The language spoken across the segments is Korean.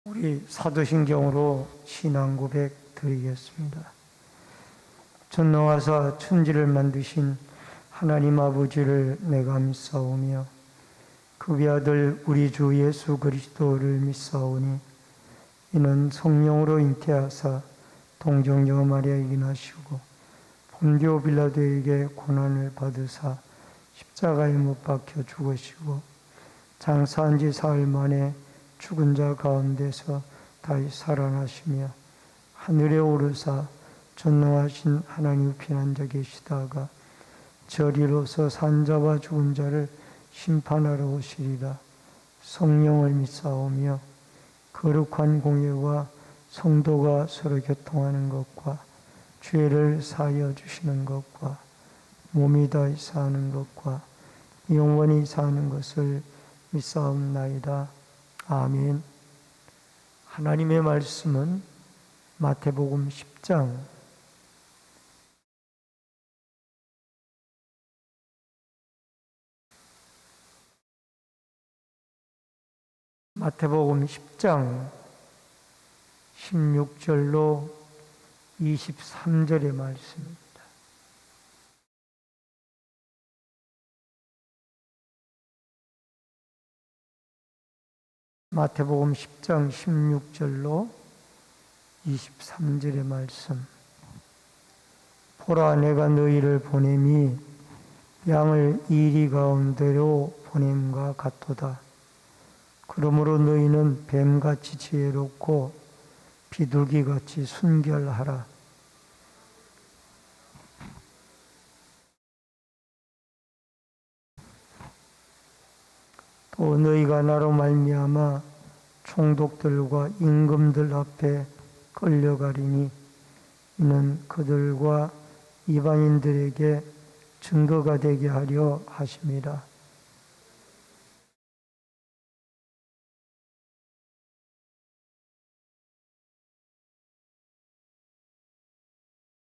우리 사도신경으로 신앙 고백 드리겠습니다. 전능하사 천지를 만드신 하나님 아버지를 내가 믿사오며 그 외아들 우리 주 예수 그리스도를 믿사오니 이는 성령으로 잉태하사 동정녀 마리아에게 나시고 본디오 빌라도에게 고난을 받으사 십자가에 못 박혀 죽으시고 장사한 지 사흘 만에 죽은 자 가운데서 다시 살아나시며 하늘에 오르사 전능하신 하나님 우편에 앉아 계시다가 저리로서 산자와 죽은 자를 심판하러 오시리라. 성령을 믿사오며 거룩한 공예와 성도가 서로 교통하는 것과 죄를 사하여 주시는 것과 몸이 다시 사는 것과 영원히 사는 것을 믿사옵나이다. 아멘. 하나님의 말씀은 마태복음 10장 마태복음 10장 16절로 23절의 말씀입니다. 마태복음 10장 16절로 23절의 말씀. 보라, 내가 너희를 보냄이 양을 이리 가운데로 보냄과 같도다. 그러므로 너희는 뱀같이 지혜롭고 비둘기같이 순결하라. 또 너희가 나로 말미암아 총독들과 임금들 앞에 끌려가리니 이는 그들과 이방인들에게 증거가 되게 하려 하심이라.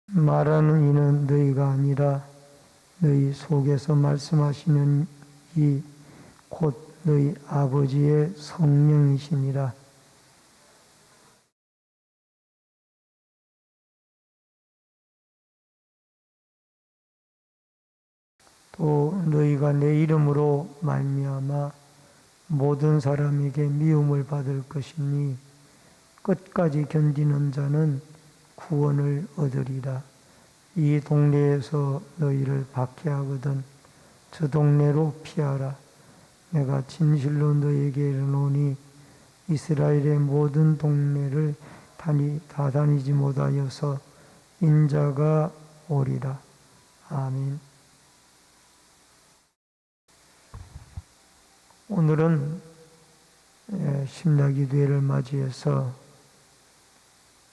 말하는 이는 너희가 아니라 너희 속에서 말씀하시는 이 곧 너희 아버지의 성령이시니라. 또 너희가 내 이름으로 말미암아 모든 사람에게 미움을 받을 것이니 끝까지 견디는 자는 구원을 얻으리라. 이 동네에서 너희를 박해하거든 저 동네로 피하라. 내가 진실로 너희에게 이르노니 이스라엘의 모든 동네를 다 다니지 못하여서 인자가 오리라. 아멘. 오늘은 심야기도회를 맞이해서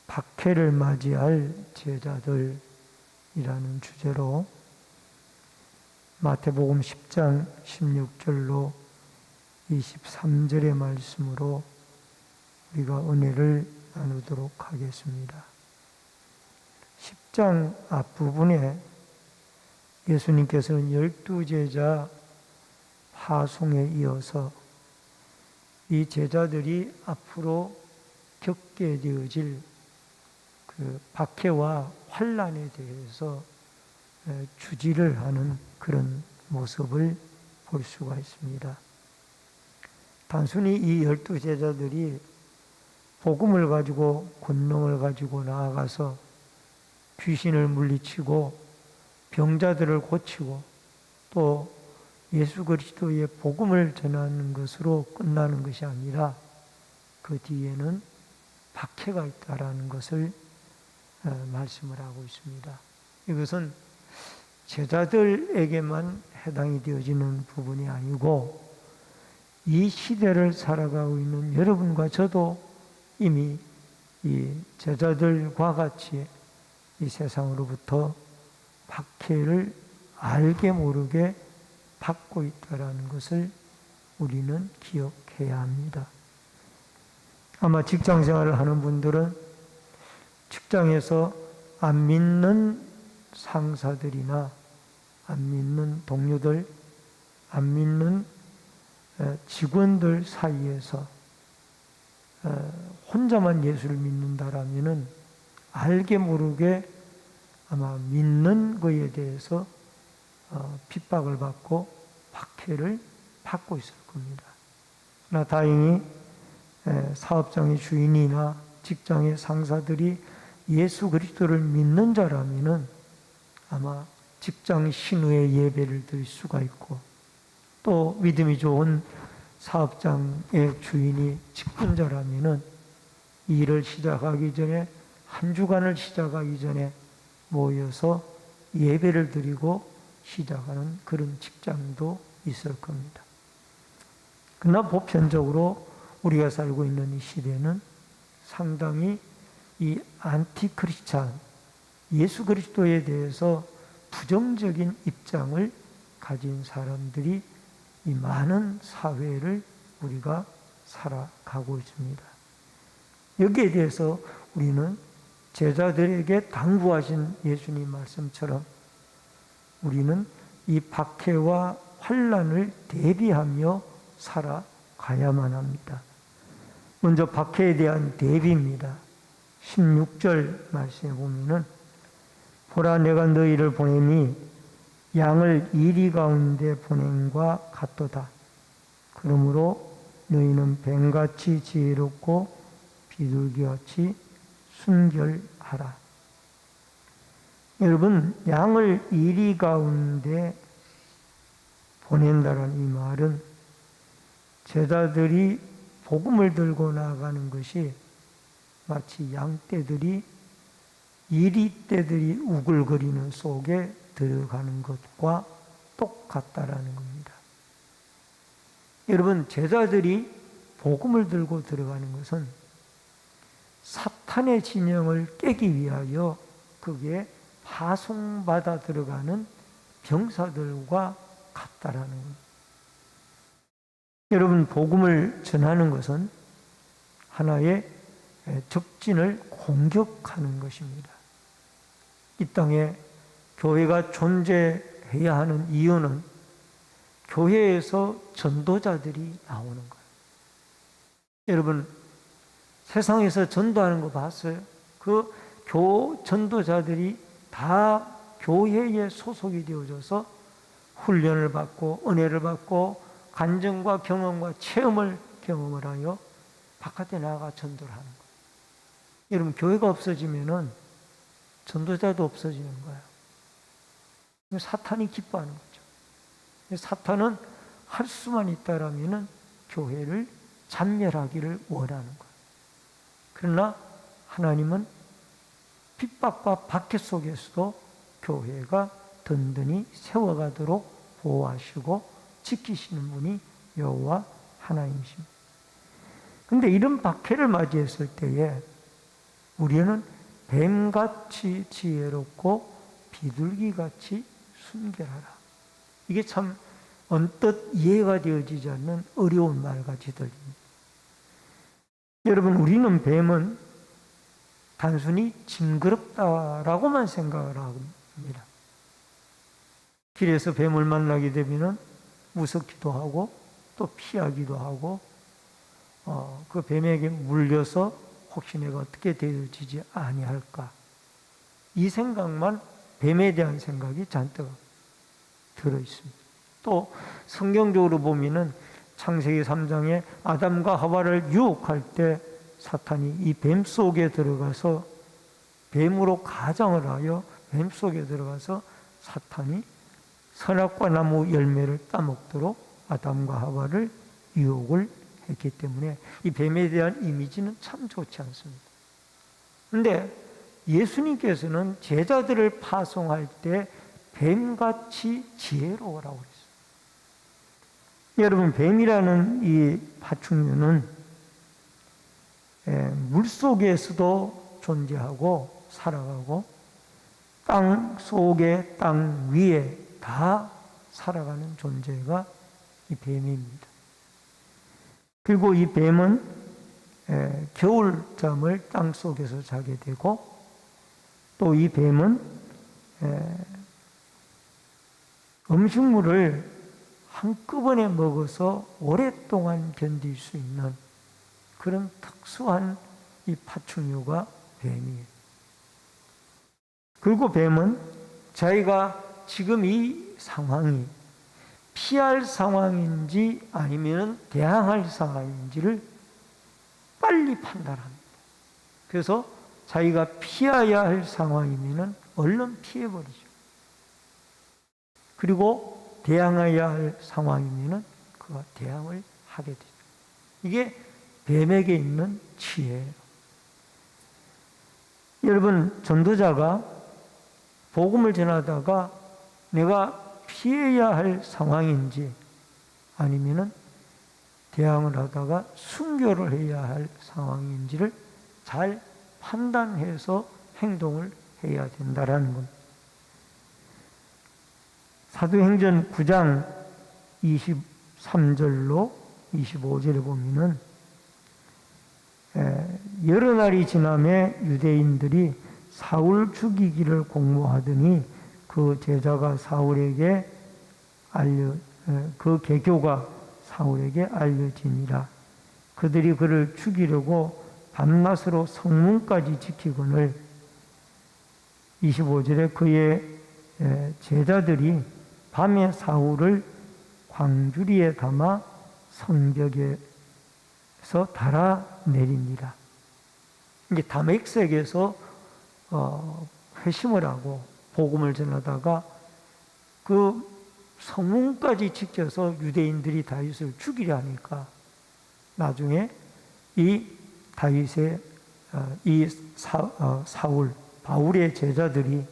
박해를 맞이할 제자들이라는 주제로 마태복음 10장 16절로 23절의 말씀으로 우리가 은혜를 나누도록 하겠습니다. 10장 앞부분에 예수님께서는 12제자 파송에 이어서 이 제자들이 앞으로 겪게 되어질 그 박해와 환난에 대해서 주지를 하는 그런 모습을 볼 수가 있습니다. 단순히 이 12제자들이 복음을 가지고 권능을 가지고 나아가서 귀신을 물리치고 병자들을 고치고 또 예수 그리스도의 복음을 전하는 것으로 끝나는 것이 아니라 그 뒤에는 박해가 있다라는 것을 말씀을 하고 있습니다. 이것은 제자들에게만 해당이 되어지는 부분이 아니고 이 시대를 살아가고 있는 여러분과 저도 이미 이 제자들과 같이 이 세상으로부터 박해를 알게 모르게 받고 있다는 것을 우리는 기억해야 합니다. 아마 직장생활을 하는 분들은 직장에서 안 믿는 상사들이나 안 믿는 동료들, 안 믿는 직원들 사이에서 혼자만 예수를 믿는다라면은 알게 모르게 아마 믿는 것에 대해서 핍박을 받고 박해를 받고 있을 겁니다. 그러나 다행히 사업장의 주인이나 직장의 상사들이 예수 그리스도를 믿는 자라면은 아마 직장 신우의 예배를 드릴 수가 있고, 또 믿음이 좋은 사업장의 주인이 직분자라면은 이 일을 시작하기 전에, 한 주간을 시작하기 전에 모여서 예배를 드리고 시작하는 그런 직장도 있을 겁니다. 그러나 보편적으로 우리가 살고 있는 이 시대는 상당히 이 안티크리스찬, 예수 그리스도에 대해서 부정적인 입장을 가진 사람들이 이 많은 사회를 우리가 살아가고 있습니다. 여기에 대해서 우리는 제자들에게 당부하신 예수님 말씀처럼 우리는 이 박해와 환난을 대비하며 살아가야만 합니다. 먼저 박해에 대한 대비입니다. 16절 말씀에 보면은 보라 내가 너희를 보내니 양을 이리 가운데 보냄과 같도다. 그러므로 너희는 뱀같이 지혜롭고 비둘기같이 순결하라. 여러분, 양을 이리 가운데 보낸다는 이 말은 제자들이 복음을 들고 나가는 것이 마치 양떼들이 이리떼들이 우글거리는 속에 들어가는 것과 똑같다라는 겁니다. 여러분, 제자들이 복음을 들고 들어가는 것은 사탄의 진영을 깨기 위하여 그게 파송받아 들어가는 병사들과 같다라는 겁니다. 여러분, 복음을 전하는 것은 하나의 적진을 공격하는 것입니다. 이 땅에 교회가 존재해야 하는 이유는 교회에서 전도자들이 나오는 거예요. 여러분, 세상에서 전도하는 거 봤어요? 그 전도자들이 다 교회에 소속이 되어져서 훈련을 받고 은혜를 받고 간증과 경험과 체험을 경험을 하여 바깥에 나가 전도를 하는 거예요. 여러분, 교회가 없어지면은 전도자도 없어지는 거예요. 사탄이 기뻐하는 거죠. 사탄은 할 수만 있다라면은 교회를 잔멸하기를 원하는 거예요. 그러나 하나님은 핍박과 박해 속에서도 교회가 든든히 세워가도록 보호하시고 지키시는 분이 여호와 하나님이십니다. 그런데 이런 박해를 맞이했을 때에 우리는 뱀같이 지혜롭고 비둘기같이 순결하라. 이게 참 언뜻 이해가 되어지지 않는 어려운 말같이 들립니다. 여러분, 우리는 뱀은 단순히 징그럽다라고만 생각을 합니다. 길에서 뱀을 만나게 되면 무섭기도 하고 또 피하기도 하고 그 뱀에게 물려서 혹시 내가 어떻게 되어지지 아니할까, 이 생각만, 뱀에 대한 생각이 잔뜩 들어있습니다. 또 성경적으로 보면은 창세기 3장에 아담과 하와를 유혹할 때 사탄이 이 뱀 속에 들어가서 뱀으로 가장을 하여 뱀 속에 들어가서 사탄이 선악과 나무 열매를 따먹도록 아담과 하와를 유혹을 했기 때문에 이 뱀에 대한 이미지는 참 좋지 않습니다. 그런데 예수님께서는 제자들을 파송할 때 뱀같이 지혜로우라고 그랬어요. 여러분, 뱀이라는 이 파충류는 물속에서도 존재하고 살아가고 땅 속에, 땅 위에 다 살아가는 존재가 이 뱀입니다. 그리고 이 뱀은 겨울잠을 땅 속에서 자게 되고, 또 이 뱀은 음식물을 한꺼번에 먹어서 오랫동안 견딜 수 있는 그런 특수한 이 파충류가 뱀이에요. 그리고 뱀은 자기가 지금 이 상황이 피할 상황인지 아니면 대항할 상황인지를 빨리 판단합니다. 그래서 자기가 피해야 할 상황이면 얼른 피해버리죠. 그리고 대항해야 할 상황이면 그가 대항을 하게 되죠. 이게 뱀에게 있는 지혜예요. 여러분, 전도자가 복음을 전하다가 내가 피해야 할 상황인지 아니면 대항을 하다가 순교를 해야 할 상황인지를 잘 판단해서 행동을 해야 된다라는 겁니다. 사도행전 9장 23절로 25절에 보면은 여러 날이 지남에 유대인들이 사울 죽이기를 공모하더니 그 제자가 사울에게 그 계교가 사울에게 알려지니라. 그들이 그를 죽이려고 밤낮으로 성문까지 지키거늘 25절에 그의 제자들이 밤에 사울을 광주리에 담아 성벽에서 달아내립니다. 이게 다메섹에서 회심을 하고 복음을 전하다가 그 성문까지 지켜서 유대인들이 다윗을 죽이려 하니까 나중에 이 다윗의 사울 바울의 제자들이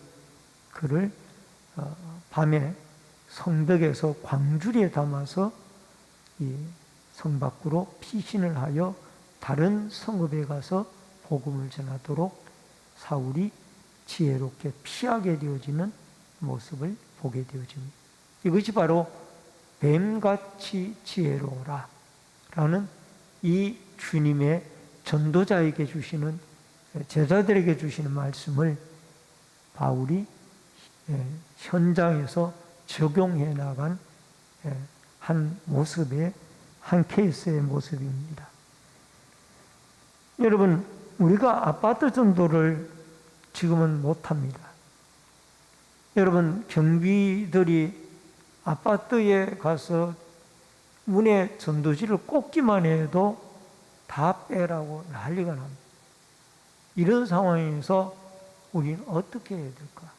그를 밤에 성벽에서 광주리에 담아서 이 성 밖으로 피신을 하여 다른 성읍에 가서 복음을 전하도록 사울이 지혜롭게 피하게 되어지는 모습을 보게 되어집니다. 이것이 바로 뱀같이 지혜로우라 라는 이 주님의 전도자에게 주시는, 제자들에게 주시는 말씀을 바울이 현장에서 적용해 나간 한 모습의, 한 케이스의 모습입니다. 여러분, 우리가 아파트 전도를 지금은 못합니다. 여러분, 경비들이 아파트에 가서 문에 전도지를 꽂기만 해도 다 빼라고 난리가 납니다. 이런 상황에서 우리는 어떻게 해야 될까?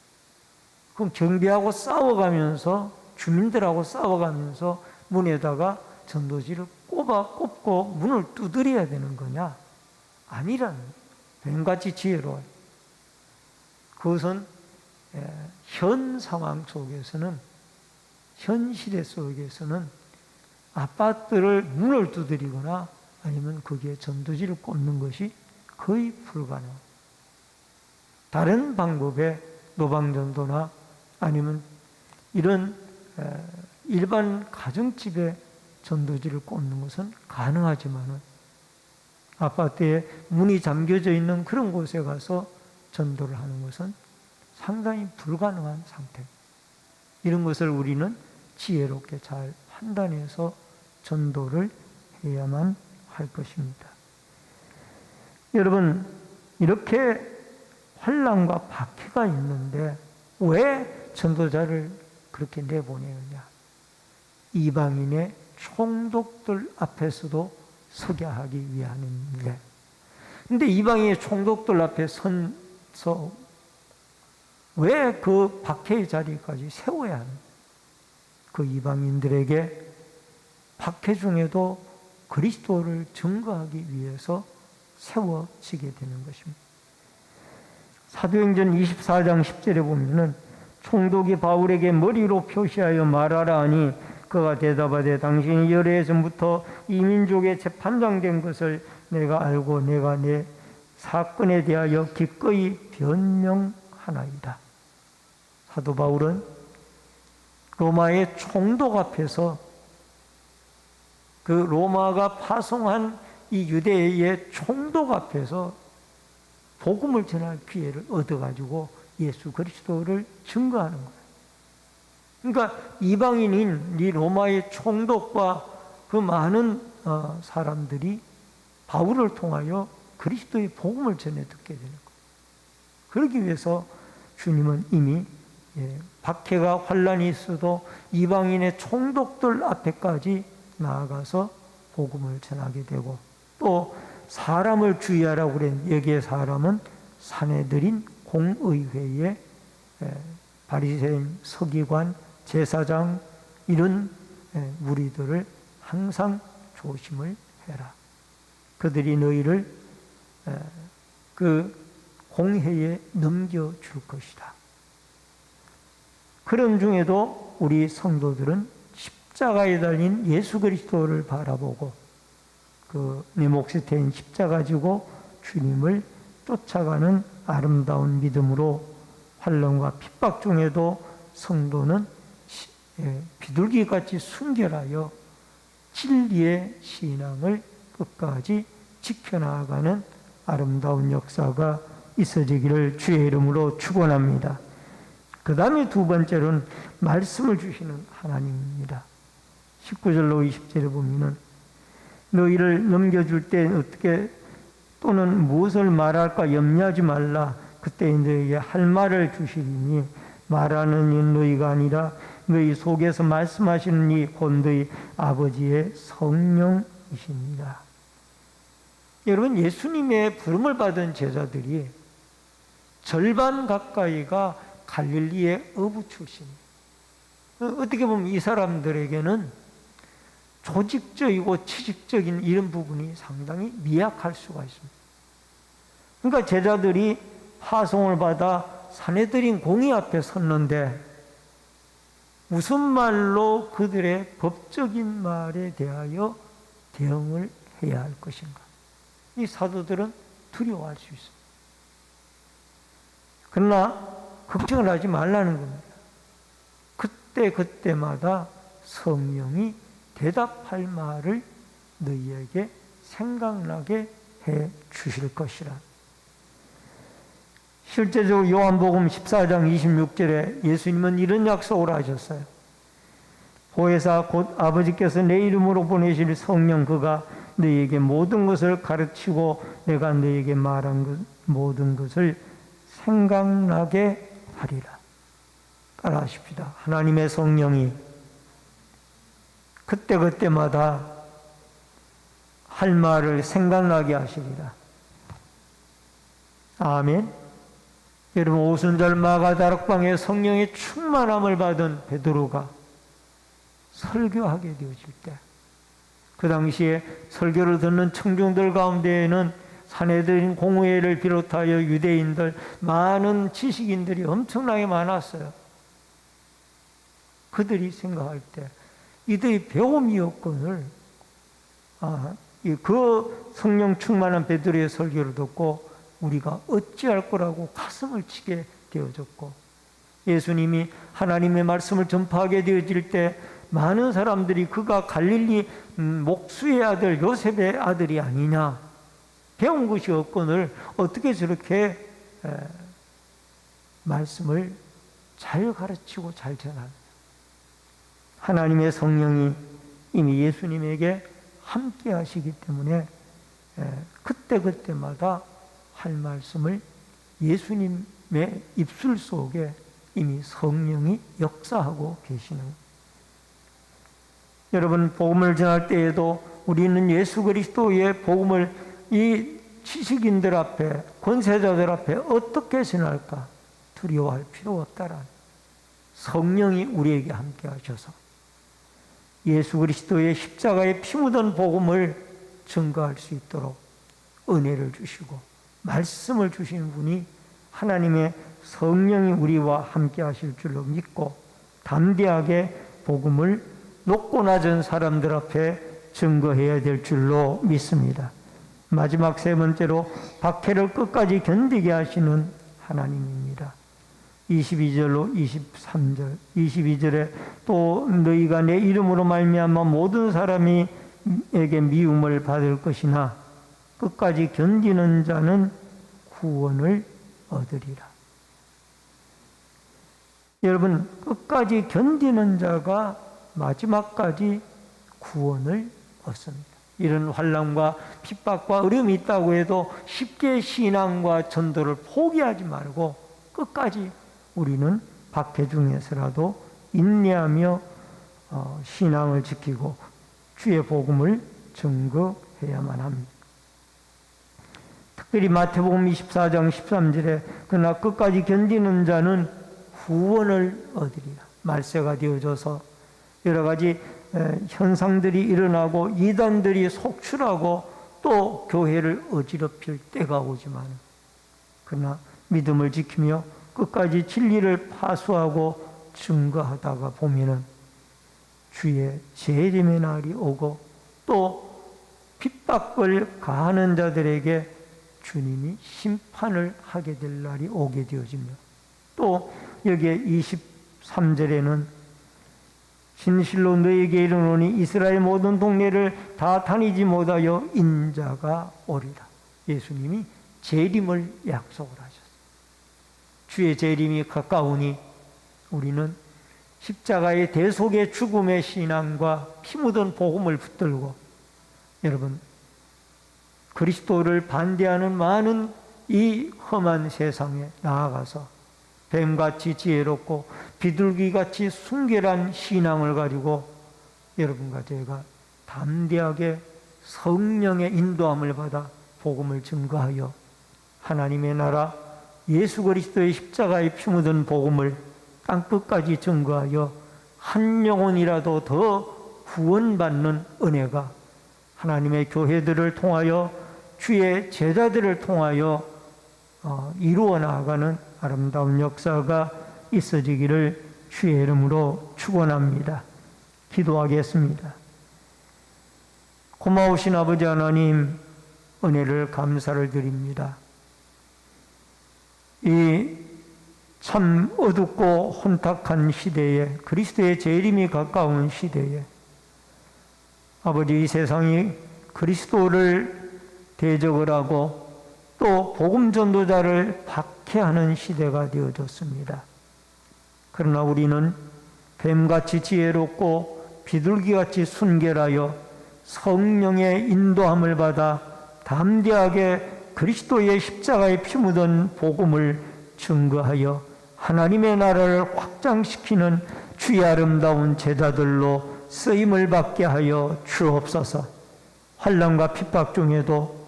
그럼 경비하고 싸워가면서, 주민들하고 싸워가면서 문에다가 전도지를 꼽고 문을 두드려야 되는 거냐? 아니라는, 뱀같이 지혜로워요. 그것은 현 상황 속에서는, 현 시대 속에서는 아파트를 문을 두드리거나 아니면 거기에 전도지를 꽂는 것이 거의 불가능합니다. 다른 방법의 노방전도나 아니면 이런 일반 가정집에 전도지를 꽂는 것은 가능하지만은 아파트에 문이 잠겨져 있는 그런 곳에 가서 전도를 하는 것은 상당히 불가능한 상태. 이런 것을 우리는 지혜롭게 잘 판단해서 전도를 해야만 할 것입니다. 여러분, 이렇게 환난과 박해가 있는데 왜 전도자를 그렇게 내보내느냐? 이방인의 총독들 앞에서도 서게 하기 위함인데, 근데 이방인의 총독들 앞에 서서 왜 그 박해의 자리까지 세워야 하는? 그 이방인들에게 박해 중에도 그리스도를 증거하기 위해서 세워지게 되는 것입니다. 사도행전 24장 10절에 보면은 총독이 바울에게 머리로 표시하여 말하라 하니 그가 대답하되 당신이 여러 해 전부터 이 민족의 재판장 된 것을 내가 알고 내가 내 사건에 대하여 기꺼이 변명하나이다. 사도 바울은 로마의 총독 앞에서 그 로마가 파송한 이 유대의 총독 앞에서 복음을 전할 기회를 얻어가지고 예수 그리스도를 증거하는 거예요. 그러니까 이방인인 이 로마의 총독과 그 많은 사람들이 바울을 통하여 그리스도의 복음을 전해 듣게 되는 거예요. 그러기 위해서 주님은 이미 박해가 환란이 있어도 이방인의 총독들 앞에까지 나아가서 복음을 전하게 되고, 또 사람을 주의하라고 그랬는데 여기에 사람은 사내들인 공의회의 바리새인, 서기관, 제사장 이런 무리들을 항상 조심을 해라. 그들이 너희를 그 공회에 넘겨줄 것이다. 그런 중에도 우리 성도들은 십자가에 달린 예수 그리스도를 바라보고 그 내 몫이 된 십자가 지고 주님을 쫓아가는 아름다운 믿음으로 환난과 핍박 중에도 성도는 비둘기같이 순결하여 진리의 신앙을 끝까지 지켜나가는 아름다운 역사가 있어지기를 주의 이름으로 축원합니다. 그 다음에 두 번째로는 말씀을 주시는 하나님입니다. 19절로 20절에 보면은 너희를 넘겨줄 때 어떻게 또는 무엇을 말할까 염려하지 말라. 그때 너희에게 할 말을 주시리니 말하는 이 너희가 아니라 너희 속에서 말씀하시는 이 곧 너희 아버지의 성령이십니다. 여러분, 예수님의 부름을 받은 제자들이 절반 가까이가 갈릴리의 어부 출신이에요. 어떻게 보면 이 사람들에게는 조직적이고 치직적인 이런 부분이 상당히 미약할 수가 있습니다. 그러니까 제자들이 파송을 받아 사내들인 공의 앞에 섰는데 무슨 말로 그들의 법적인 말에 대하여 대응을 해야 할 것인가? 이 사도들은 두려워할 수 있습니다. 그러나 걱정을 하지 말라는 겁니다. 그때마다 성령이 대답할 말을 너희에게 생각나게 해 주실 것이라. 실제적으로 요한복음 14장 26절에 예수님은 이런 약속을 하셨어요. 보혜사 곧 아버지께서 내 이름으로 보내실 성령 그가 너희에게 모든 것을 가르치고 내가 너희에게 말한 모든 것을 생각나게 하리라. 따라하십시다. 하나님의 성령이 그때마다 할 말을 생각나게 하시리라. 아멘. 여러분, 오순절 마가다락방에 성령의 충만함을 받은 베드로가 설교하게 되어질 때, 그 당시에 설교를 듣는 청중들 가운데에는 사내들인 공회를 비롯하여 유대인들, 많은 지식인들이 엄청나게 많았어요. 그들이 생각할 때 이들이 배움이었건을 그 성령 충만한 베드로의 설교를 듣고 우리가 어찌할 거라고 가슴을 치게 되어졌고, 예수님이 하나님의 말씀을 전파하게 되어질 때 많은 사람들이 그가 갈릴리 목수의 아들 요셉의 아들이 아니냐, 배운 것이 없거늘 어떻게 저렇게 말씀을 잘 가르치고 잘 전하느냐. 하나님의 성령이 이미 예수님에게 함께 하시기 때문에 그때마다 할 말씀을 예수님의 입술 속에 이미 성령이 역사하고 계시는 거예요. 여러분, 복음을 전할 때에도 우리는 예수 그리스도의 복음을 이 지식인들 앞에, 권세자들 앞에 어떻게 전할까? 두려워할 필요 없다라는, 성령이 우리에게 함께 하셔서 예수 그리스도의 십자가에 피 묻은 복음을 증거할 수 있도록 은혜를 주시고 말씀을 주시는 분이 하나님의 성령이 우리와 함께 하실 줄로 믿고 담대하게 복음을 높고 낮은 사람들 앞에 증거해야 될 줄로 믿습니다. 마지막 세 번째로 박해를 끝까지 견디게 하시는 하나님입니다. 22절로 23절, 22절에 또 너희가 내 이름으로 말미암아 모든 사람에게 미움을 받을 것이나 끝까지 견디는 자는 구원을 얻으리라. 여러분, 끝까지 견디는 자가 마지막까지 구원을 얻습니다. 이런 환난과 핍박과 어려움이 있다고 해도 쉽게 신앙과 전도를 포기하지 말고 끝까지 우리는 박해 중에서라도 인내하며 신앙을 지키고 주의 복음을 증거해야만 합니다. 특별히 마태복음 24장 13절에 그러나 끝까지 견디는 자는 후원을 얻으리라. 말세가 되어져서 여러 가지 현상들이 일어나고 이단들이 속출하고 또 교회를 어지럽힐 때가 오지만 그러나 믿음을 지키며 끝까지 진리를 파수하고 증거하다가 보면은 주의 재림의 날이 오고 또 핍박을 가하는 자들에게 주님이 심판을 하게 될 날이 오게 되어지며 또 여기에 23절에는 진실로 너에게 이르노니 이스라엘 모든 동네를 다 다니지 못하여 인자가 오리라. 예수님이 재림을 약속을 하셨어요. 주의 재림이 가까우니 우리는 십자가의 대속의 죽음의 신앙과 피 묻은 복음을 붙들고 여러분 그리스도를 반대하는 많은 이 험한 세상에 나아가서 뱀같이 지혜롭고 비둘기같이 순결한 신앙을 가지고 여러분과 제가 담대하게 성령의 인도함을 받아 복음을 증거하여 하나님의 나라 예수 그리스도의 십자가의 피 묻은 복음을 땅끝까지 증거하여 한 영혼이라도 더 구원받는 은혜가 하나님의 교회들을 통하여 주의 제자들을 통하여 이루어 나가는 아름다운 역사가 있어지기를 주의 이름으로 축원합니다. 기도하겠습니다. 고마우신 아버지 하나님 은혜를 감사를 드립니다. 이 참 어둡고 혼탁한 시대에 그리스도의 재림이 가까운 시대에 아버지 이 세상이 그리스도를 대적을 하고 또 복음 전도자를 박해하는 시대가 되어졌습니다. 그러나 우리는 뱀같이 지혜롭고 비둘기같이 순결하여 성령의 인도함을 받아 담대하게 그리스도의 십자가에 피 묻은 복음을 증거하여 하나님의 나라를 확장시키는 주의 아름다운 제자들로 쓰임을 받게 하여 주옵소서. 환난과 핍박 중에도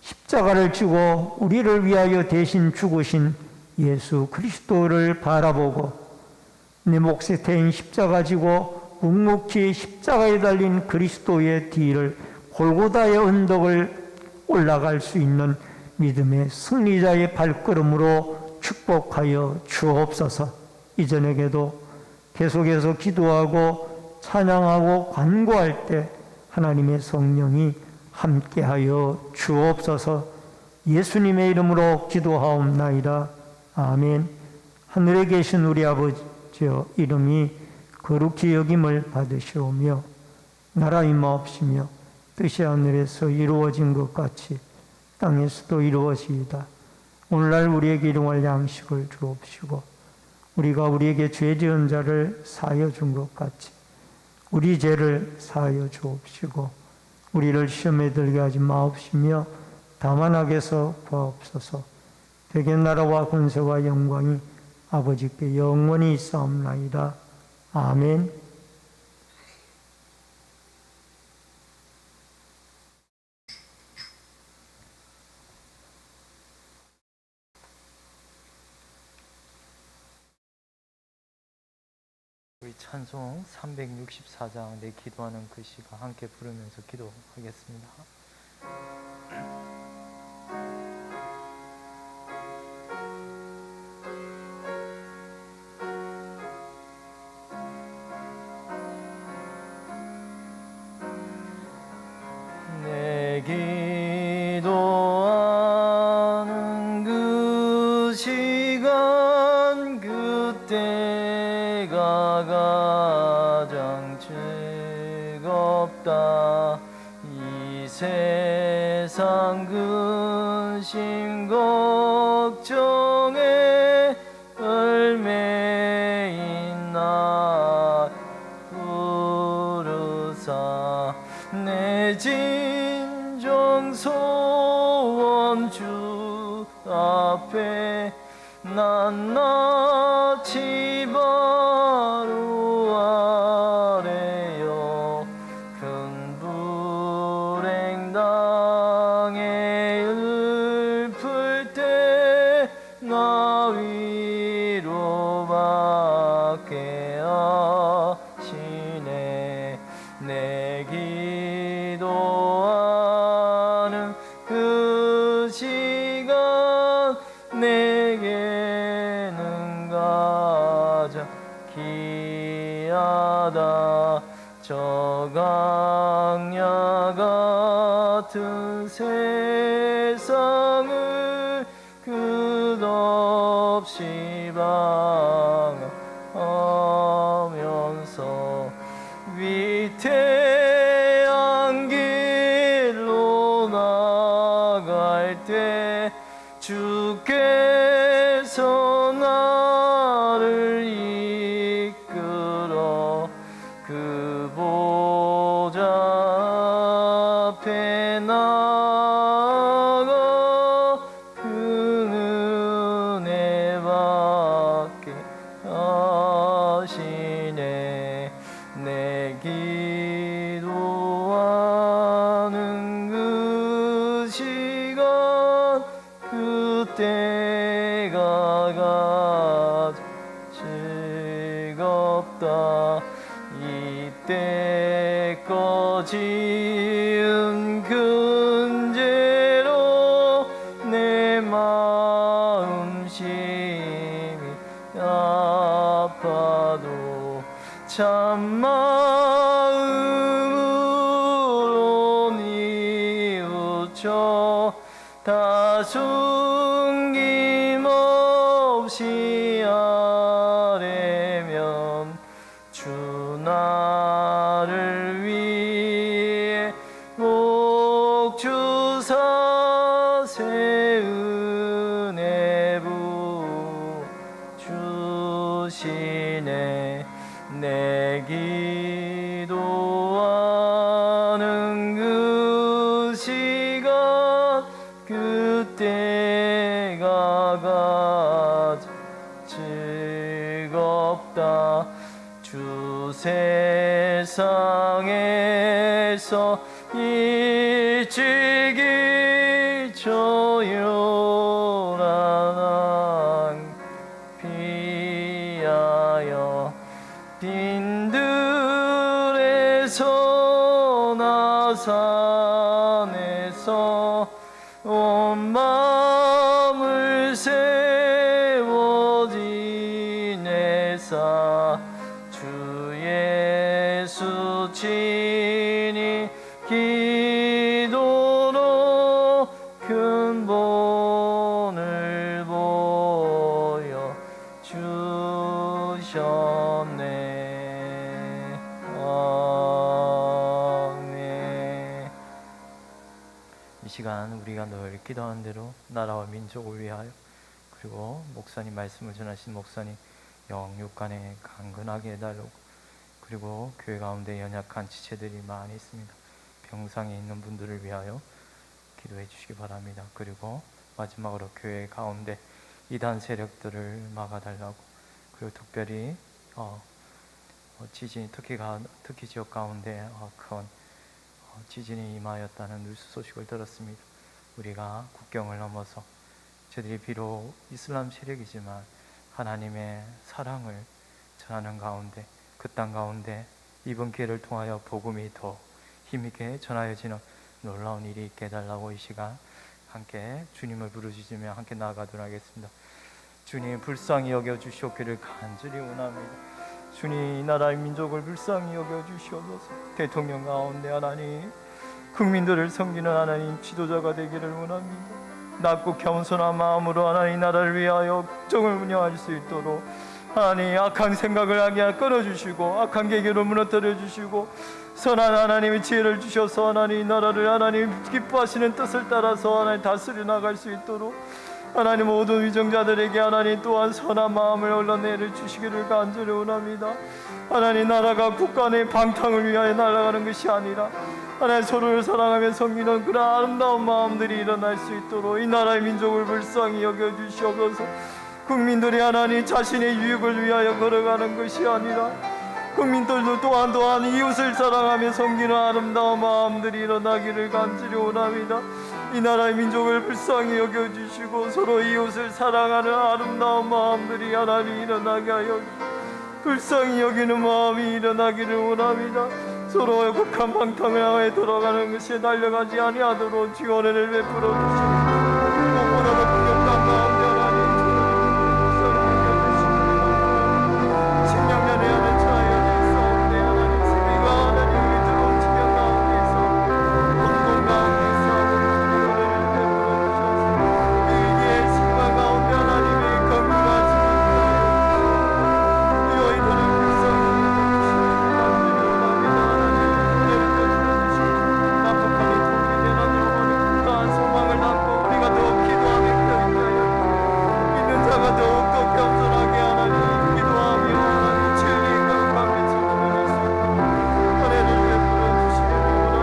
십자가를 지고 우리를 위하여 대신 죽으신 예수 그리스도를 바라보고 내 몫에 태인 십자가 지고 묵묵히 십자가에 달린 그리스도의 뒤를 골고다의 언덕을 올라갈 수 있는 믿음의 승리자의 발걸음으로 축복하여 주옵소서. 이전에게도 계속해서 기도하고 찬양하고 간구할 때 하나님의 성령이 함께하여 주옵소서. 예수님의 이름으로 기도하옵나이다. 아멘. 하늘에 계신 우리 아버지여 이름이 거룩히 여김을 받으시오며 나라 임하옵시며 뜻이 하늘에서 이루어진 것 같이 땅에서도 이루어지이다. 오늘날 우리에게 일용할 양식을 주옵시고 우리가 우리에게 죄 지은 자를 사하여 준 것 같이 우리 죄를 사하여 주옵시고 우리를 시험에 들게 하지 마옵시며 다만 악에서 구하옵소서. 대개 나라와 권세와 영광이 아버지께 영원히 있사옵나이다. 아멘. 우리 찬송 364장 내 기도하는 그 시가 함께 부르면서 기도하겠습니다. 내 기도하는 그 시간 그때가 가장 즐겁다. 이 세상 근심 걱정에 얽매인 나 부르사 내 집 진정소원 주 앞에 낱낱이 바로 아래요 큰 불행 당해 읊을 때 나 위로받게 하시네 내 기도하는 그 시간 내게는 가장 귀하다 저 강야 같은 세상을 끝없이 방황하면서 위태한 길로 나갈 때 주께서 나를 이끌어 그 보좌 앞에 나아가 그 은혜 받게 하시네 내 기도하는 그 시간 그때가 가장 즐겁다 이때까지 은근제로 내 마음 심히 아파도 참 마음으로 뉘우쳐 다 숨김없이 아뢰면 주 나를 위해 목주사 새 은혜 부주시네 내 기도하는 그 시간 그때가 가장 즐겁다 주 세상에서 일찍이 저요란한 피하여 빈들에서 나산에서 온 마음을 세워 지내사 주 예수 친히 기도로 큰 본을 보여 주셨네 아멘. 이 시간 우리가 늘 기도하는 대로 나라와 민족을 위하여 그리고 목사님 말씀을 전하신 목사님 영육간에 강건하게 해달라고 그리고 교회 가운데 연약한 지체들이 많이 있습니다. 병상에 있는 분들을 위하여 기도해 주시기 바랍니다. 그리고 마지막으로 교회 가운데 이단 세력들을 막아달라고 그리고 특별히 지진이 특히 지역 가운데 큰 지진이 임하였다는 뉴스 소식을 들었습니다. 우리가 국경을 넘어서 저들이 비록 이슬람 세력이지만 하나님의 사랑을 전하는 가운데 그 땅 가운데 이번 기회를 통하여 복음이 더 힘있게 전하여지는 놀라운 일이 있게 해달라고 이 시간 함께 주님을 부르짖으며 함께 나아가도록 하겠습니다. 주님 불쌍히 여겨주시옵기를 간절히 원합니다. 주님 이 나라의 민족을 불쌍히 여겨주시옵소서. 대통령 가운데 하나님 국민들을 섬기는 하나님 지도자가 되기를 원합니다. 낮고 겸손한 마음으로 하나님 나라를 위하여 국정을 운영할 수 있도록 하나님 악한 생각을 하게 끊어주시고 악한 계계를 무너뜨려 주시고 선한 하나님의 지혜를 주셔서 하나님 나라를 하나님 기뻐하시는 뜻을 따라서 하나님 다스려 나갈 수 있도록 하나님 모든 위정자들에게 하나님 또한 선한 마음을 흘러내려 주시기를 간절히 원합니다. 하나님 나라가 국가 내 방탕을 위하여 날아가는 것이 아니라 하나님 서로를 사랑하며 섬기는 그런 아름다운 마음들이 일어날 수 있도록 이 나라의 민족을 불쌍히 여겨주시옵소서. 국민들이 하나님 자신의 유익을 위하여 걸어가는 것이 아니라 국민들도 또한 이웃을 사랑하며 섬기는 아름다운 마음들이 일어나기를 간절히 원합니다. 이 나라의 민족을 불쌍히 여겨주시고 서로 이웃을 사랑하는 아름다운 마음들이 하나님 일어나게 하여 불쌍히 여기는 마음이 일어나기를 원합니다. 서로의 극한 방탕을 향해 돌아가는 것에 달려가지 아니하도록 주의 은혜를 베풀어 주시고 무엇보다도 풍요한 가운데 하나님 신령년에 하는 자연의 싸움에 하나님 세계가 하나님 들어온 지경 가운데서 공동 가운데서 주의 은혜를 베풀어 주셔서 위기의 신과 가운데 하나님의 건강하신 여인들을 불쌍히 더욱더 겸손하게 하나님 기도하며 하나님 진리가 감히 지켜낼 수 있도록 은혜를 베풀어 주시기를 원합니다.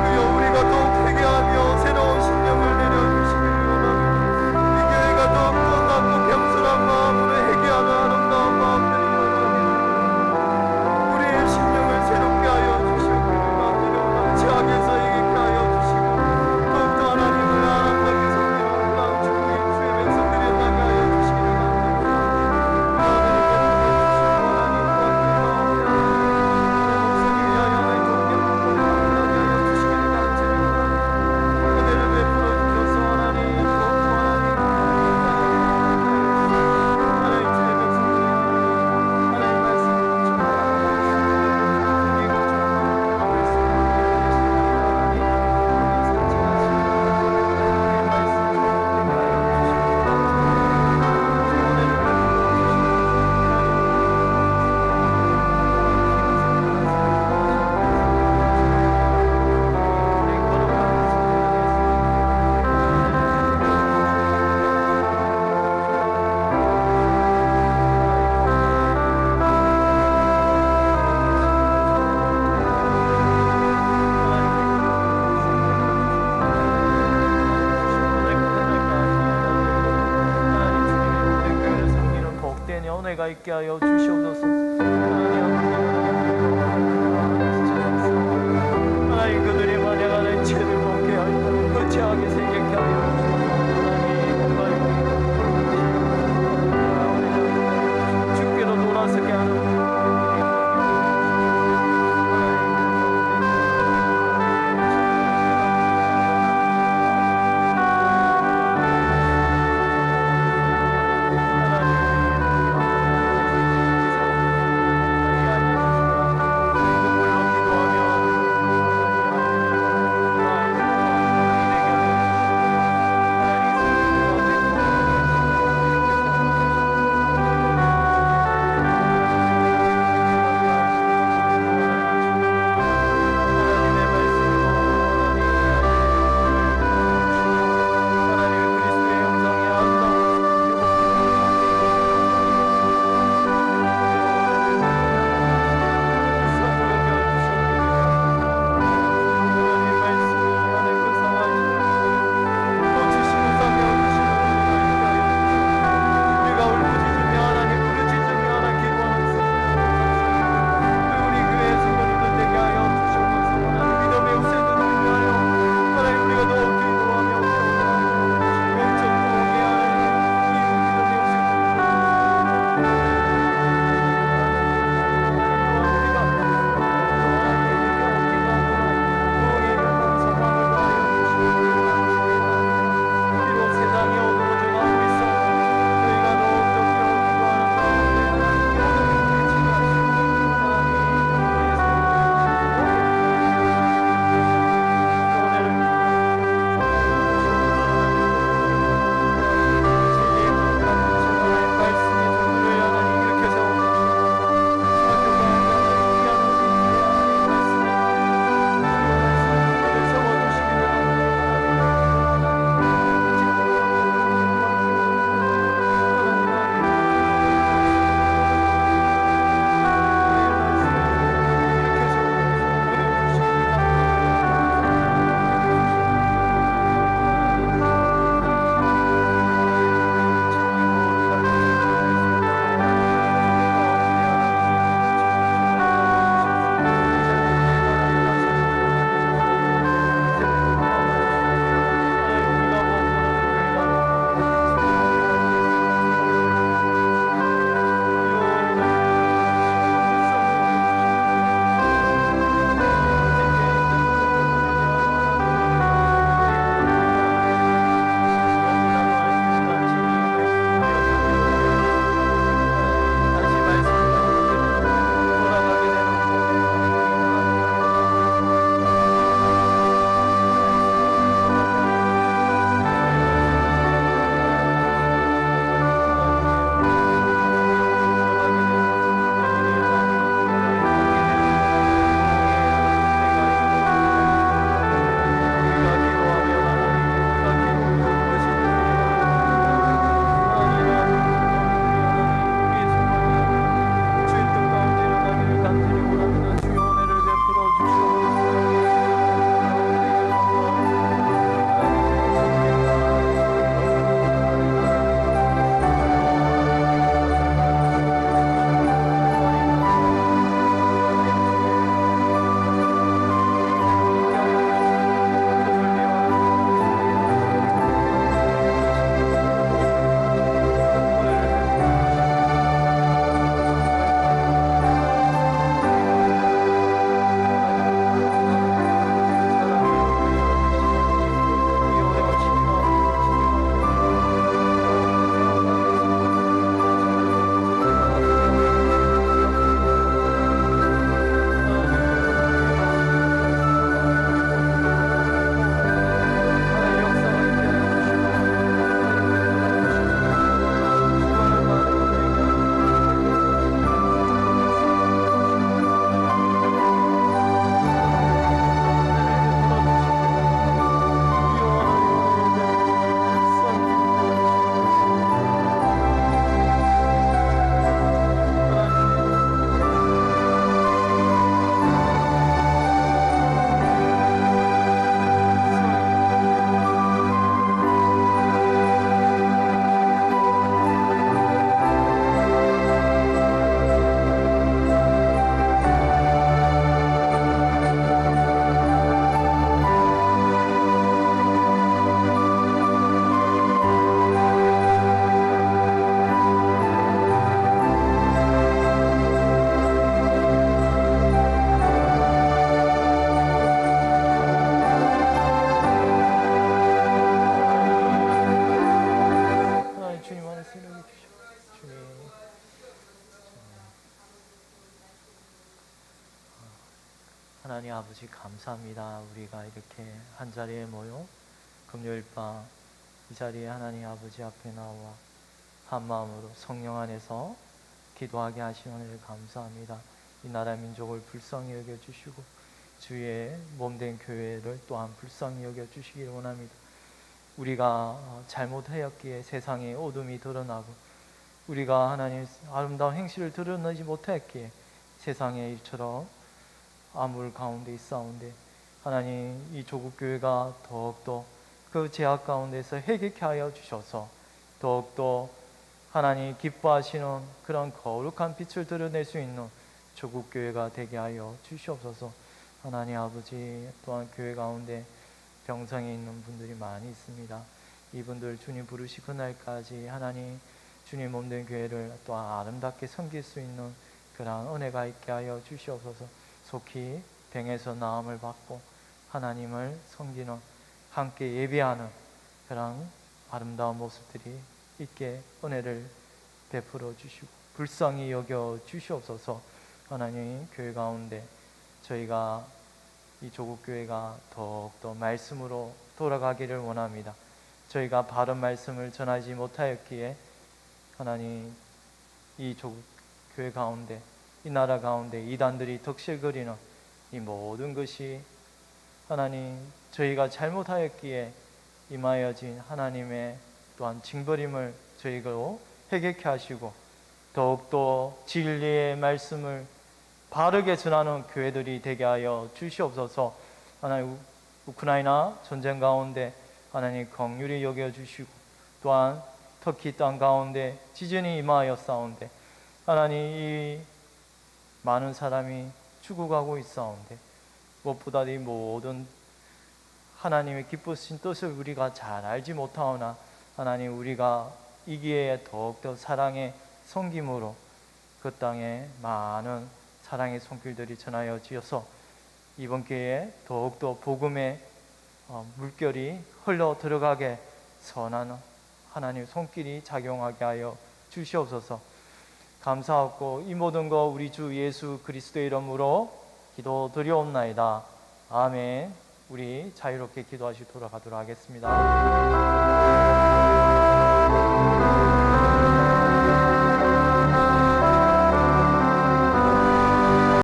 그여 우리가 더욱 회개하며 새로운 신령을 내려주시기를 원합니다. 이 교회가 더욱더 낮고 겸손한 마음으로 회개하는 아름다운 마음들이 원합니다. 우리의 신령을 새롭게 하여 주시기를 간절히 원합니다. 죄악에서 이기게 하여 주시고 더욱더 하나님을 아름답게 섬기는 땅 주의 백성들이 나게 하여 주시기를 은혜가 있게 하여 주시옵소서. 하나님 그들이 만약하는 죄를 먹게 하여 그 죄악에 생각게 하여 주시옵소서. 주께로 돌아서게 하는 아버지 감사합니다. 우리가 이렇게 한 자리에 모여 금요일 밤 이 자리에 하나님 아버지 앞에 나와 한 마음으로 성령 안에서 기도하게 하신 은혜를 감사합니다. 이 나라 민족을 불쌍히 여겨주시고 주의 몸된 교회를 또한 불쌍히 여겨주시기를 원합니다. 우리가 잘못하였기에 세상에 어둠이 드러나고 우리가 하나님 아름다운 행실을 드러내지 못했기에 세상에 이처럼 암울 가운데 있사온데 하나님 이 조국교회가 더욱더 그 제약 가운데서 회개케 하여 주셔서 더욱더 하나님 기뻐하시는 그런 거룩한 빛을 드러낼 수 있는 조국교회가 되게 하여 주시옵소서. 하나님 아버지 또한 교회 가운데 병상에 있는 분들이 많이 있습니다. 이분들 주님 부르시 그날까지 하나님 주님 몸된 교회를 또한 아름답게 섬길 수 있는 그런 은혜가 있게 하여 주시옵소서. 속히 병에서 나음을 받고 하나님을 섬기는 함께 예배하는 그런 아름다운 모습들이 있게 은혜를 베풀어 주시고 불쌍히 여겨 주시옵소서. 하나님 교회 가운데 저희가 이 조국교회가 더욱더 말씀으로 돌아가기를 원합니다. 저희가 바른 말씀을 전하지 못하였기에 하나님 이 조국교회 가운데 이 나라 가운데 이단들이 덕실거리는 이 모든 것이 하나님 저희가 잘못하였기에 임하여진 하나님의 또한 징벌임을 저희로 회개케 하시고 더욱더 진리의 말씀을 바르게 전하는 교회들이 되게 하여 주시옵소서. 하나님 우크라이나 전쟁 가운데 하나님 긍휼히 여겨주시고 또한 터키 땅 가운데 지진이 임하였사온데 하나님 이 많은 사람이 죽어가고 있사온데 무엇보다 이 모든 하나님의 기쁘신 뜻을 우리가 잘 알지 못하오나 하나님 우리가 이 기회에 더욱더 사랑의 섬김으로 그 땅에 많은 사랑의 손길들이 전하여 지어서 이번 기회에 더욱더 복음의 물결이 흘러 들어가게 선한 하나님 손길이 작용하게 하여 주시옵소서. 감사하고 이 모든 거 우리 주 예수 그리스도의 이름으로 기도드리옵나이다. 아멘. 우리 자유롭게 기도하시 돌아가도록 하겠습니다.